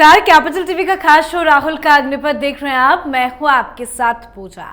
नमस्कार, capital TV का खास शो राहुल का अग्निपथ देख रहे हैं आप। मैं हूं आपके साथ पूजा।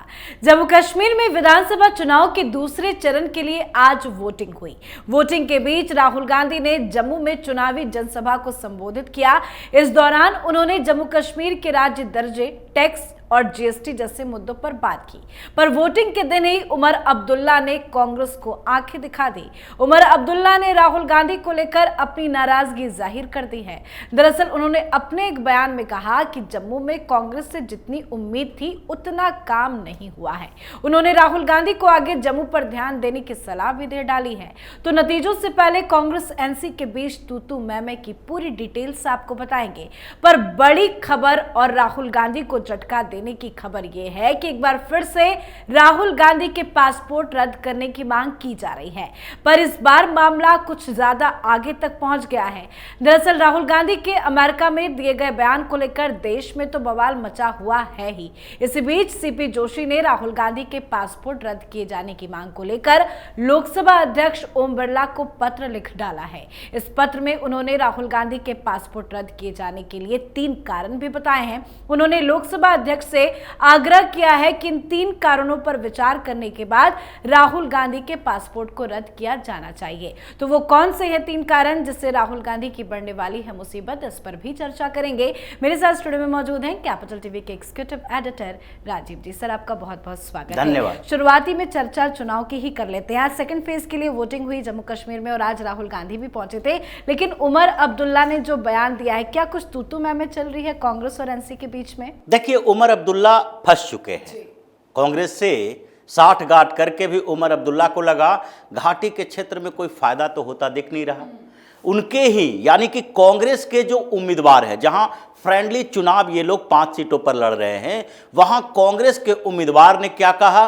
जम्मू कश्मीर में विधानसभा चुनाव के दूसरे चरण के लिए आज वोटिंग हुई। वोटिंग के बीच राहुल गांधी ने जम्मू में चुनावी जनसभा को संबोधित किया। इस दौरान उन्होंने जम्मू कश्मीर के राज्य दर्जे, टैक्स और जीएसटी जैसे मुद्दों पर बात की। पर वोटिंग के दिन ही उमर अब्दुल्ला ने कांग्रेस को आंखें दिखा दी। उमर अब्दुल्ला ने राहुल गांधी को लेकर अपनी नाराजगी जाहिर कर दी है। दरअसल उन्होंने अपने एक बयान में कहा कि जम्मू में कांग्रेस से जितनी उम्मीद थी उतना काम नहीं हुआ है। उन्होंने राहुल गांधी को आगे जम्मू पर ध्यान देने की सलाह भी दे डाली है। तो नतीजों से पहले कांग्रेस एनसी के बीच तू मैं की पूरी डिटेल्स आपको बताएंगे। पर बड़ी खबर और राहुल गांधी को झटका देने की खबर यह है कि एक बार फिर से राहुल गांधी के पासपोर्ट रद्द करने की मांग की जा रही है। पर इस बार मामला कुछ ज्यादा आगे तक पहुंच गया है। दरअसल राहुल गांधी के अमेरिका में दिए गए बयान को लेकर देश में तो बवाल मचा हुआ है ही। इसी बीच सीपी जोशी ने राहुल गांधी के पासपोर्ट रद्द किए जाने की मांग को लेकर लोकसभा अध्यक्ष ओम बिरला को पत्र लिख डाला है। इस पत्र में उन्होंने राहुल गांधी के पासपोर्ट रद्द किए जाने के लिए 3 कारण भी बताए हैं। उन्होंने लोकसभा अध्यक्ष से आग्रह किया है कि इन 3 कारणों पर विचार करने के बाद राहुल गांधी के पासपोर्ट को रद्द किया जाना चाहिए। तो वो कौन से हैं 3 कारण जिससे राहुल गांधी की बढ़ने वाली है मुसीबत, इस पर भी चर्चा करेंगे। मेरे साथ स्टूडियो में मौजूद हैं कैपिटल टीवी के एग्जीक्यूटिव एडिटर राजीव जी। सर, आपका बहुत बहुत स्वागत है। धन्यवाद। शुरुआती में चर्चा चुनाव की ही कर लेते हैं। आज सेकंड फेज के लिए वोटिंग हुई जम्मू कश्मीर में और आज राहुल गांधी भी पहुंचे थे, लेकिन उमर अब्दुल्ला ने जो बयान दिया है, क्या कुछ तू मैं चल रही है कांग्रेस और एनसी के बीच में? देखिए, उमर अब्दुल्ला फंस चुके हैं। कांग्रेस से साठ गांठ करके भी उमर अब्दुल्ला को लगा घाटी के क्षेत्र में कोई फायदा तो होता दिख नहीं रहा। उनके ही यानी कि कांग्रेस के जो उम्मीदवार है, जहां फ्रेंडली चुनाव ये लोग 5 सीटों पर लड़ रहे हैं, वहां कांग्रेस के उम्मीदवार ने क्या कहा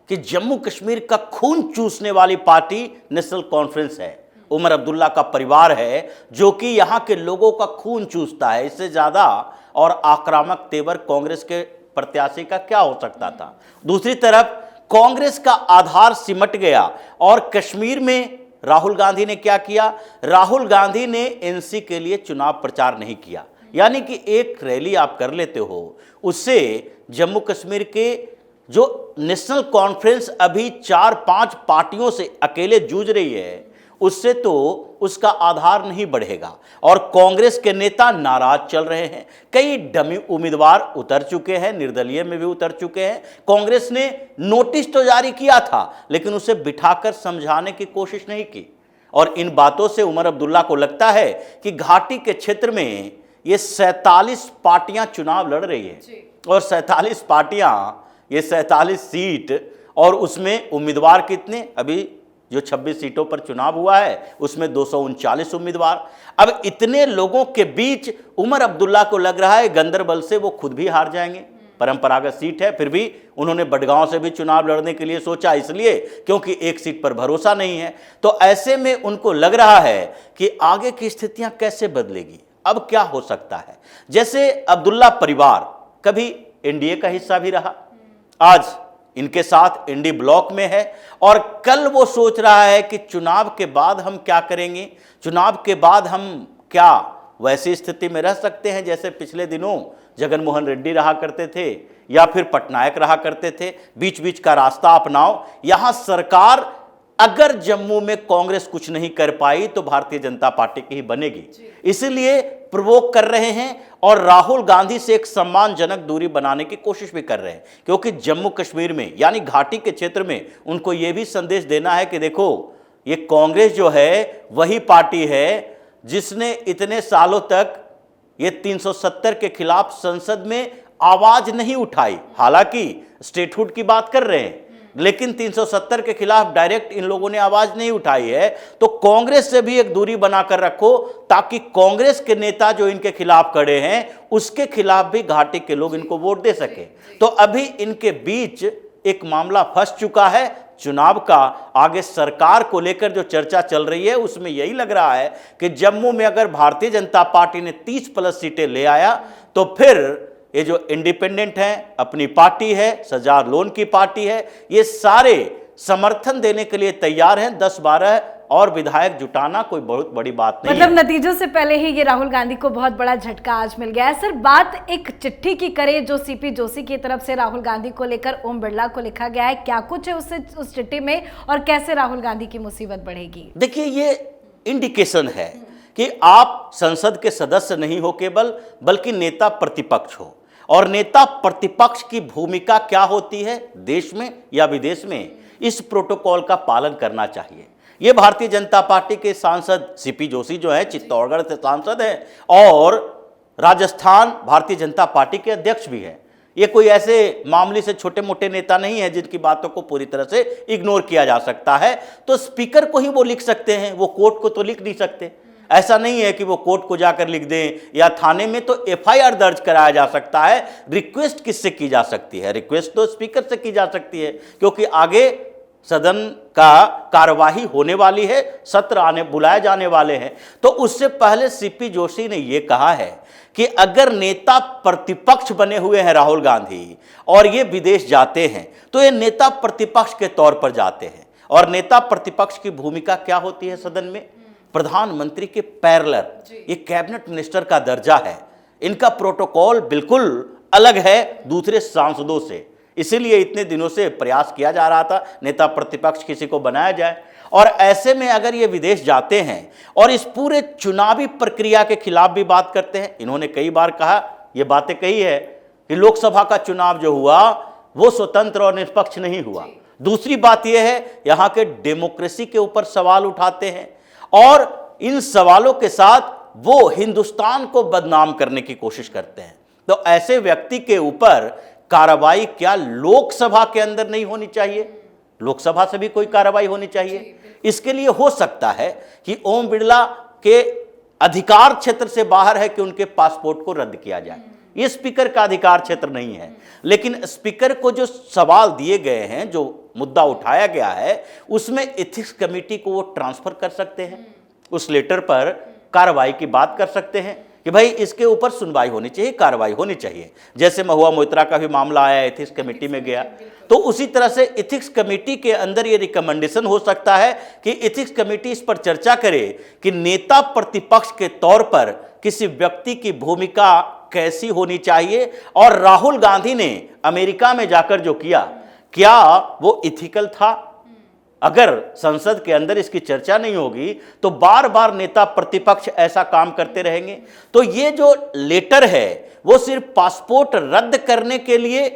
कि जम्मू कश्मीर का खून चूसने वाली पार्टी नेशनल कॉन्फ्रेंस है। उमर अब्दुल्ला का परिवार है जो कि यहां के लोगों का खून चूसता है। इससे ज्यादा और आक्रामक तेवर कांग्रेस के प्रत्याशी का क्या हो सकता था। दूसरी तरफ कांग्रेस का आधार सिमट गया और कश्मीर में राहुल गांधी ने क्या किया? राहुल गांधी ने एनसी के लिए चुनाव प्रचार नहीं किया। यानी कि एक रैली आप कर लेते हो, उससे जम्मू कश्मीर के जो नेशनल कॉन्फ्रेंस अभी 4-5 पार्टियों से अकेले जूझ रही है, उससे तो उसका आधार नहीं बढ़ेगा। और कांग्रेस के नेता नाराज चल रहे हैं। कई डमी उम्मीदवार उतर चुके हैं, निर्दलीय में भी उतर चुके हैं। कांग्रेस ने नोटिस तो जारी किया था, लेकिन उसे बिठाकर समझाने की कोशिश नहीं की। और इन बातों से उमर अब्दुल्ला को लगता है कि घाटी के क्षेत्र में ये 47 पार्टियां चुनाव लड़ रही है और 47 पार्टियां, ये 47 सीट, और उसमें उम्मीदवार कितने? अभी जो 26 सीटों पर चुनाव हुआ है उसमें 239 उम्मीदवार। अब इतने लोगों के बीच उमर अब्दुल्ला को लग रहा है गंदरबल से वो खुद भी हार जाएंगे। परंपरागत सीट है, फिर भी उन्होंने बडगांव से भी चुनाव लड़ने के लिए सोचा, इसलिए क्योंकि एक सीट पर भरोसा नहीं है। तो ऐसे में उनको लग रहा है कि आगे की स्थितियां कैसे बदलेगी, अब क्या हो सकता है। जैसे अब्दुल्ला परिवार कभी एनडीए का हिस्सा भी रहा, आज इनके साथ इंडी ब्लॉक में है, और कल वो सोच रहा है कि चुनाव के बाद हम क्या करेंगे, चुनाव के बाद हम क्या वैसी स्थिति में रह सकते हैं जैसे पिछले दिनों जगन मोहन रेड्डी रहा करते थे या फिर पटनायक रहा करते थे। बीच बीच का रास्ता अपनाओ। यहां सरकार अगर जम्मू में कांग्रेस कुछ नहीं कर पाई तो भारतीय जनता पार्टी की ही बनेगी। इसलिए प्रवोक कर रहे हैं और राहुल गांधी से एक सम्मानजनक दूरी बनाने की कोशिश भी कर रहे हैं, क्योंकि जम्मू कश्मीर में यानी घाटी के क्षेत्र में उनको यह भी संदेश देना है कि देखो, ये कांग्रेस जो है वही पार्टी है जिसने इतने सालों तक ये 370 के खिलाफ संसद में आवाज नहीं उठाई। हालांकि स्टेटहुड की बात कर रहे हैं, लेकिन 370 के खिलाफ डायरेक्ट इन लोगों ने आवाज नहीं उठाई है। तो कांग्रेस से भी एक दूरी बनाकर रखो, ताकि कांग्रेस के नेता जो इनके खिलाफ खड़े हैं उसके खिलाफ भी घाटी के लोग इनको वोट दे सके। तो अभी इनके बीच एक मामला फंस चुका है चुनाव का। आगे सरकार को लेकर जो चर्चा चल रही है उसमें यही लग रहा है कि जम्मू में अगर भारतीय जनता पार्टी ने 30+ सीटें ले आया तो फिर ये जो इंडिपेंडेंट है, अपनी पार्टी है, सजार लोन की पार्टी है, ये सारे समर्थन देने के लिए तैयार हैं। 10-12 और विधायक जुटाना कोई बहुत बड़ी बात नहीं मतलब है। नतीजों से पहले ही ये राहुल गांधी को बहुत बड़ा झटका आज मिल गया है। सर, बात एक चिट्ठी की करें जो सीपी जोशी की तरफ से राहुल गांधी को लेकर ओम बिरला को लिखा गया है, क्या कुछ है उस चिट्ठी में और कैसे राहुल गांधी की मुसीबत बढ़ेगी? देखिए, ये इंडिकेशन है कि आप संसद के सदस्य नहीं हो केवल, बल्कि नेता प्रतिपक्ष हो। और नेता प्रतिपक्ष की भूमिका क्या होती है देश में या विदेश में, इस प्रोटोकॉल का पालन करना चाहिए। ये भारतीय जनता पार्टी के सांसद सीपी जोशी जो है, चित्तौड़गढ़ से सांसद हैं और राजस्थान भारतीय जनता पार्टी के अध्यक्ष भी हैं। ये कोई ऐसे मामूली से छोटे मोटे नेता नहीं है जिनकी बातों को पूरी तरह से इग्नोर किया जा सकता है। तो स्पीकर को ही वो लिख सकते हैं, वो कोर्ट को तो लिख नहीं सकते। ऐसा नहीं है कि वो कोर्ट को जाकर लिख दें, या थाने में तो एफआईआर दर्ज कराया जा सकता है। रिक्वेस्ट किससे की जा सकती है? रिक्वेस्ट तो स्पीकर से की जा सकती है, क्योंकि आगे सदन का कार्यवाही होने वाली है, सत्र बुलाए जाने वाले हैं। तो उससे पहले सीपी जोशी ने यह कहा है कि अगर नेता प्रतिपक्ष बने हुए हैं राहुल गांधी और ये विदेश जाते हैं तो ये नेता प्रतिपक्ष के तौर पर जाते हैं। और नेता प्रतिपक्ष की भूमिका क्या होती है सदन में? प्रधानमंत्री के पैरेलल, ये कैबिनेट मिनिस्टर का दर्जा है। इनका प्रोटोकॉल बिल्कुल अलग है दूसरे सांसदों से। इसीलिए इतने दिनों से प्रयास किया जा रहा था नेता प्रतिपक्ष किसी को बनाया जाए। और ऐसे में अगर ये विदेश जाते हैं और इस पूरे चुनावी प्रक्रिया के खिलाफ भी बात करते हैं, इन्होंने कई बार कहा, ये बातें कही है कि लोकसभा का चुनाव जो हुआ वो स्वतंत्र और निष्पक्ष नहीं हुआ। दूसरी बात यह है, यहाँ के डेमोक्रेसी के ऊपर सवाल उठाते हैं और इन सवालों के साथ वो हिंदुस्तान को बदनाम करने की कोशिश करते हैं। तो ऐसे व्यक्ति के ऊपर कार्रवाई क्या लोकसभा के अंदर नहीं होनी चाहिए? लोकसभा से भी कोई कार्रवाई होनी चाहिए। इसके लिए हो सकता है कि ओम बिरला के अधिकार क्षेत्र से बाहर है कि उनके पासपोर्ट को रद्द किया जाए। ये स्पीकर का अधिकार क्षेत्र नहीं है, लेकिन स्पीकर को जो सवाल दिए गए हैं, जो मुद्दा उठाया गया है, उसमें एथिक्स कमेटी को वो ट्रांसफर कर सकते हैं। उस लेटर पर कार्रवाई की बात कर सकते हैं कि भाई इसके ऊपर सुनवाई होनी चाहिए, कार्रवाई होनी चाहिए। जैसे महुआ मोइत्रा का भी मामला आया, एथिक्स कमेटी में गया, तो उसी तरह से एथिक्स कमेटी के अंदर ये रिकमेंडेशन हो सकता है कि एथिक्स कमेटी इस पर चर्चा करे कि नेता प्रतिपक्ष के तौर पर किसी व्यक्ति की भूमिका कैसी होनी चाहिए। और राहुल गांधी ने अमेरिका में जाकर जो किया, क्या वो इथिकल था? अगर संसद के अंदर इसकी चर्चा नहीं होगी तो बार बार नेता प्रतिपक्ष ऐसा काम करते रहेंगे। तो ये जो लेटर है वो सिर्फ पासपोर्ट रद्द करने के लिए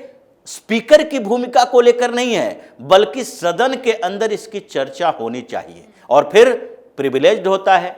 स्पीकर की भूमिका को लेकर नहीं है, बल्कि सदन के अंदर इसकी चर्चा होनी चाहिए। और फिर प्रिविलेज्ड होता है,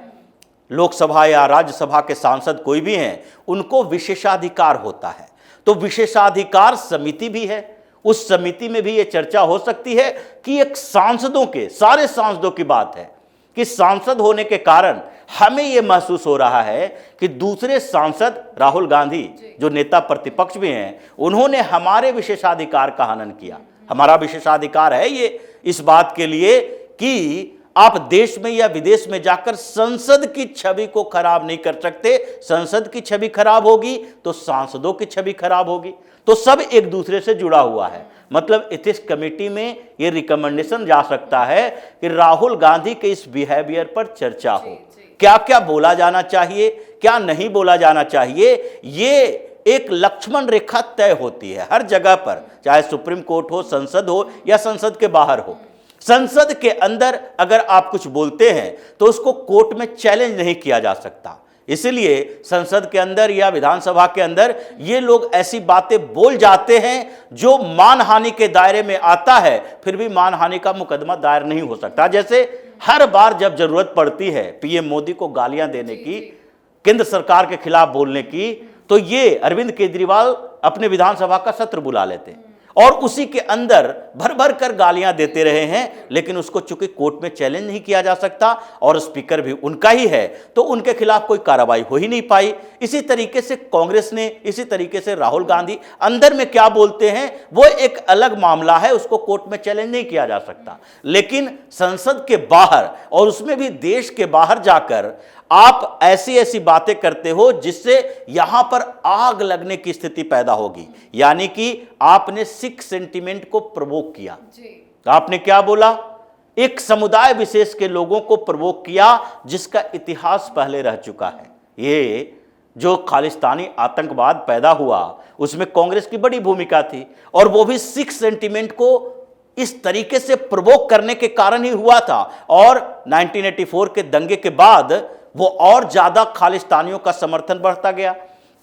लोकसभा या राज्यसभा के सांसद कोई भी हैं, उनको विशेषाधिकार होता है। तो विशेषाधिकार समिति भी है, उस समिति में भी यह चर्चा हो सकती है कि एक सांसदों के, सारे सांसदों की बात है कि सांसद होने के कारण हमें यह महसूस हो रहा है कि दूसरे सांसद राहुल गांधी जो नेता प्रतिपक्ष भी हैं, उन्होंने हमारे विशेषाधिकार का हनन किया। हमारा विशेषाधिकार है ये इस बात के लिए कि आप देश में या विदेश में जाकर संसद की छवि को खराब नहीं कर सकते। संसद की छवि खराब होगी तो सांसदों की छवि खराब होगी। तो सब एक दूसरे से जुड़ा हुआ है। मतलब एथिक्स कमेटी में यह रिकमेंडेशन जा सकता है कि राहुल गांधी के इस बिहेवियर पर चर्चा हो, क्या क्या बोला जाना चाहिए, क्या नहीं बोला जाना चाहिए। ये एक लक्ष्मण रेखा तय होती है हर जगह पर, चाहे सुप्रीम कोर्ट हो, संसद हो या संसद के बाहर हो। संसद के अंदर अगर आप कुछ बोलते हैं तो उसको कोर्ट में चैलेंज नहीं किया जा सकता। इसलिए संसद के अंदर या विधानसभा के अंदर ये लोग ऐसी बातें बोल जाते हैं जो मानहानि के दायरे में आता है, फिर भी मानहानि का मुकदमा दायर नहीं हो सकता। जैसे हर बार जब जरूरत पड़ती है पीएम मोदी को गालियां देने की, केंद्र सरकार के खिलाफ बोलने की, तो ये अरविंद केजरीवाल अपने विधानसभा का सत्र बुला लेते हैं और उसी के अंदर भर भर कर गालियां देते रहे हैं। लेकिन उसको चूंकि कोर्ट में चैलेंज नहीं किया जा सकता और स्पीकर भी उनका ही है, तो उनके खिलाफ कोई कार्रवाई हो ही नहीं पाई। इसी तरीके से कांग्रेस ने, इसी तरीके से राहुल गांधी अंदर में क्या बोलते हैं वो एक अलग मामला है, उसको कोर्ट में चैलेंज नहीं किया जा सकता। लेकिन संसद के बाहर, और उसमें भी देश के बाहर जाकर आप ऐसी ऐसी बातें करते हो जिससे यहां पर आग लगने की स्थिति पैदा होगी। यानी कि आपने सिख सेंटिमेंट को प्रवोक किया। तो आपने क्या बोला एक समुदाय विशेष के लोगों को प्रवोक किया, जिसका इतिहास पहले रह चुका है। ये जो खालिस्तानी आतंकवाद पैदा हुआ उसमें कांग्रेस की बड़ी भूमिका थी, और वो भी सिख सेंटिमेंट को इस तरीके से प्रवोक करने के कारण ही हुआ था। और 1984 के दंगे के बाद वो और ज्यादा खालिस्तानियों का समर्थन बढ़ता गया।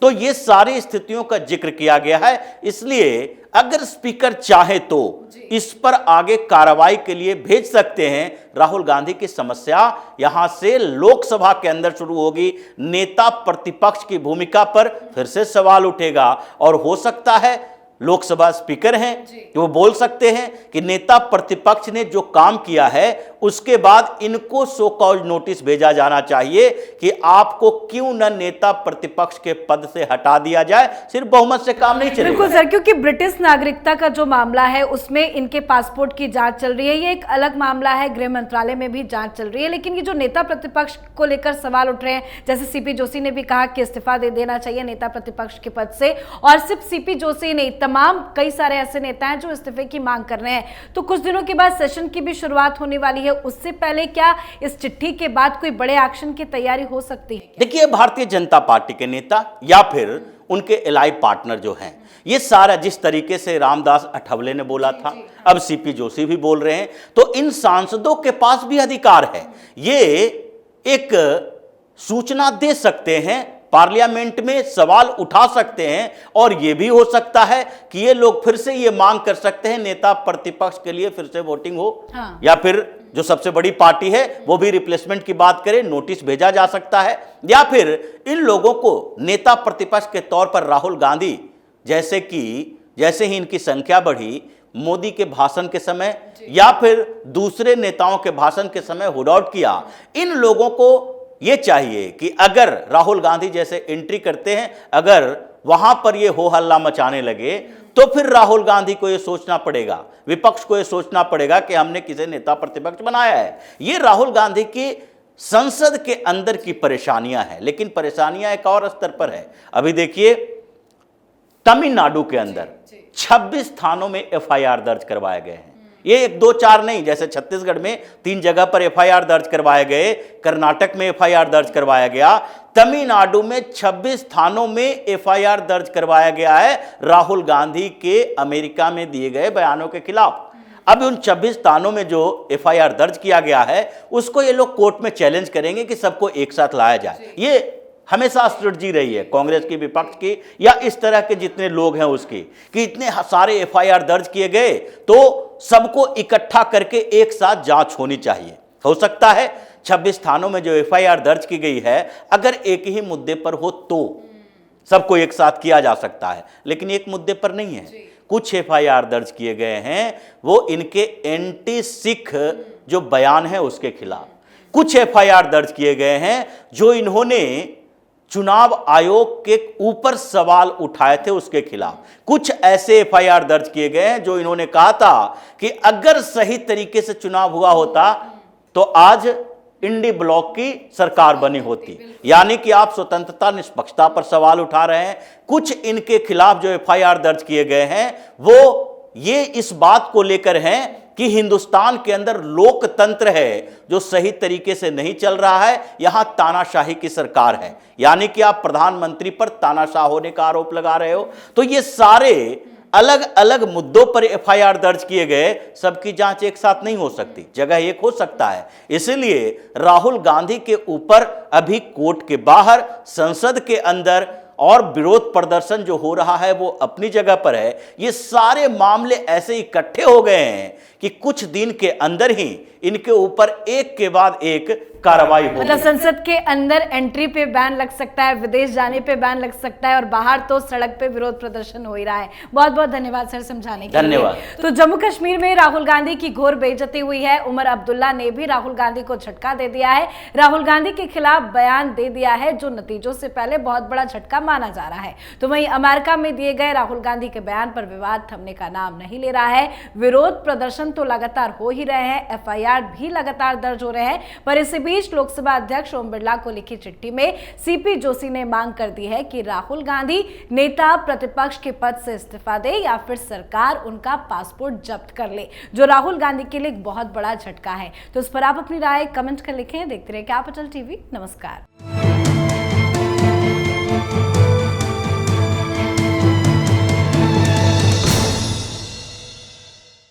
तो ये सारी स्थितियों का जिक्र किया गया है। इसलिए अगर स्पीकर चाहे तो इस पर आगे कार्रवाई के लिए भेज सकते हैं। राहुल गांधी की समस्या यहां से लोकसभा के अंदर शुरू होगी। नेता प्रतिपक्ष की भूमिका पर फिर से सवाल उठेगा, और हो सकता है लोकसभा स्पीकर हैं कि वो बोल सकते हैं कि नेता प्रतिपक्ष ने जो काम किया है उसके बाद इनको सो कॉज नोटिस भेजा जाना चाहिए कि आपको क्यों न नेता प्रतिपक्ष के पद से हटा दिया जाए। सिर्फ बहुमत से काम नहीं चलेगा। बिल्कुल सर, क्योंकि ब्रिटिश नागरिकता का जो मामला है उसमें इनके पासपोर्ट की जांच चल रही है, ये एक अलग मामला है, गृह मंत्रालय में भी जांच चल रही है। लेकिन ये जो नेता प्रतिपक्ष को लेकर सवाल उठ रहे हैं, जैसे सीपी जोशी ने भी कहा कि इस्तीफा दे देना चाहिए नेता प्रतिपक्ष के पद से, और सिर्फ सीपी जोशी नहीं, तमाम कई सारे ऐसे नेता हैं जो इस्तीफे की मांग कर रहे हैं। तो कुछ दिनों के बाद सेशन की भी शुरुआत होने वाली है, उससे पहले क्या इस चिट्ठी के बाद कोई बड़े एक्शन की तैयारी हो सकती है? देखिए, भारतीय जनता पार्टी के नेता या फिर उनके एलाई पार्टनर जो हैं, ये सारा जिस तरीके से रामदास अठावले ने बोला था, अब सीपी जोशी भी बोल रहे हैं, तो इन सांसदों के पास भी अधिकार है। ये एक सूचना दे सकते हैं, पार्लियामेंट में सवाल उठा सकते हैं, और यह भी हो सकता है कि ये लोग फिर से ये मांग कर सकते हैं नेता प्रतिपक्ष के लिए फिर से वोटिंग हो। या फिर जो सबसे बड़ी पार्टी है वो भी रिप्लेसमेंट की बात करे, नोटिस भेजा जा सकता है। या फिर इन लोगों को नेता प्रतिपक्ष के तौर पर राहुल गांधी जैसे ही इनकी संख्या बढ़ी, मोदी के भाषण के समय या फिर दूसरे नेताओं के भाषण के समय हुड आउट किया, इन लोगों को ये चाहिए कि अगर राहुल गांधी जैसे एंट्री करते हैं, अगर वहां पर ये हो हल्ला मचाने लगे, तो फिर राहुल गांधी को ये सोचना पड़ेगा, विपक्ष को ये सोचना पड़ेगा कि हमने किसे नेता प्रतिपक्ष बनाया है। ये राहुल गांधी की संसद के अंदर की परेशानियां हैं, लेकिन परेशानियां एक और स्तर पर है। अभी देखिए, तमिलनाडु के अंदर 26 थानों में एफआईआर दर्ज करवाए गए हैं। ये 1 2 4 नहीं, जैसे छत्तीसगढ़ में 3 जगह पर एफआईआर दर्ज करवाए गए, कर्नाटक में एफआईआर दर्ज करवाया गया, तमिलनाडु में 26 थानों में एफआईआर दर्ज करवाया गया है राहुल गांधी के अमेरिका में दिए गए बयानों के खिलाफ। अब उन 26 थानों में जो एफआईआर दर्ज किया गया है उसको ये लोग कोर्ट में चैलेंज करेंगे कि सबको एक साथ लाया जाए। ये हमेशा स्ट्रेटजी रही है कांग्रेस की, विपक्ष की, या इस तरह के जितने लोग हैं उसकी, कि इतने सारे एफआईआर दर्ज किए गए तो सबको इकट्ठा करके एक साथ जांच होनी चाहिए। हो सकता है 26 थानों में जो एफआईआर दर्ज की गई है, अगर एक ही मुद्दे पर हो तो सबको एक साथ किया जा सकता है, लेकिन एक मुद्दे पर नहीं है। कुछ एफआईआर दर्ज किए गए हैं वो इनके एंटी सिख जो बयान है उसके खिलाफ। कुछ एफआईआर दर्ज किए गए हैं जो इन्होंने चुनाव आयोग के ऊपर सवाल उठाए थे उसके खिलाफ। कुछ ऐसे एफआईआर दर्ज किए गए हैं जो इन्होंने कहा था कि अगर सही तरीके से चुनाव हुआ होता तो आज इंडी ब्लॉक की सरकार बनी होती। यानी कि आप स्वतंत्रता निष्पक्षता पर सवाल उठा रहे हैं। कुछ इनके खिलाफ जो एफआईआर दर्ज किए गए हैं वो ये इस बात को लेकर हैं कि हिंदुस्तान के अंदर लोकतंत्र है जो सही तरीके से नहीं चल रहा है, यहां तानाशाही की सरकार है। यानी कि आप प्रधानमंत्री पर तानाशाह होने का आरोप लगा रहे हो। तो ये सारे अलग अलग मुद्दों पर एफआईआर दर्ज किए गए, सबकी जांच एक साथ नहीं हो सकती, जगह एक हो सकता है। इसलिए राहुल गांधी के ऊपर अभी कोर्ट के बाहर, संसद के अंदर और विरोध प्रदर्शन जो हो रहा है वो अपनी जगह पर है। ये सारे मामले ऐसे इकट्ठे हो गए हैं कि कुछ दिन के अंदर ही इनके ऊपर एक के बाद एक कार्रवाई होगी। मतलब संसद के अंदर एंट्री पे बैन लग सकता है, विदेश जाने पे बैन लग सकता है, और बाहर तो सड़क पे विरोध प्रदर्शन हो ही रहा है। बहुत बहुत धन्यवाद सर समझाने के लिए। धन्यवाद। तो जम्मू कश्मीर में राहुल गांधी की घोर बेइज्जती हुई है। उमर अब्दुल्ला ने भी राहुल गांधी को झटका दे दिया है, राहुल गांधी के खिलाफ बयान दे दिया है, जो नतीजों से पहले बहुत बड़ा झटका माना जा रहा है। तो वहीं अमेरिका में दिए गए राहुल गांधी के बयान पर विवाद थमने का नाम नहीं ले रहा है। विरोध प्रदर्शन तो लगातार हो ही रहे हैं, एफआईआर भी लगातार दर्ज हो रहे हैं, पर इसी बीच बीच लोकसभा अध्यक्ष ओम बिरला को लिखी चिट्ठी में सीपी जोशी ने मांग कर दी है कि राहुल गांधी नेता प्रतिपक्ष के पद से इस्तीफा दे या फिर सरकार उनका पासपोर्ट जब्त कर ले, जो राहुल गांधी के लिए एक बहुत बड़ा झटका है। तो इस पर आप अपनी राय कमेंट कर लिखें। देखते रहिए कैपिटल टीवी। नमस्कार।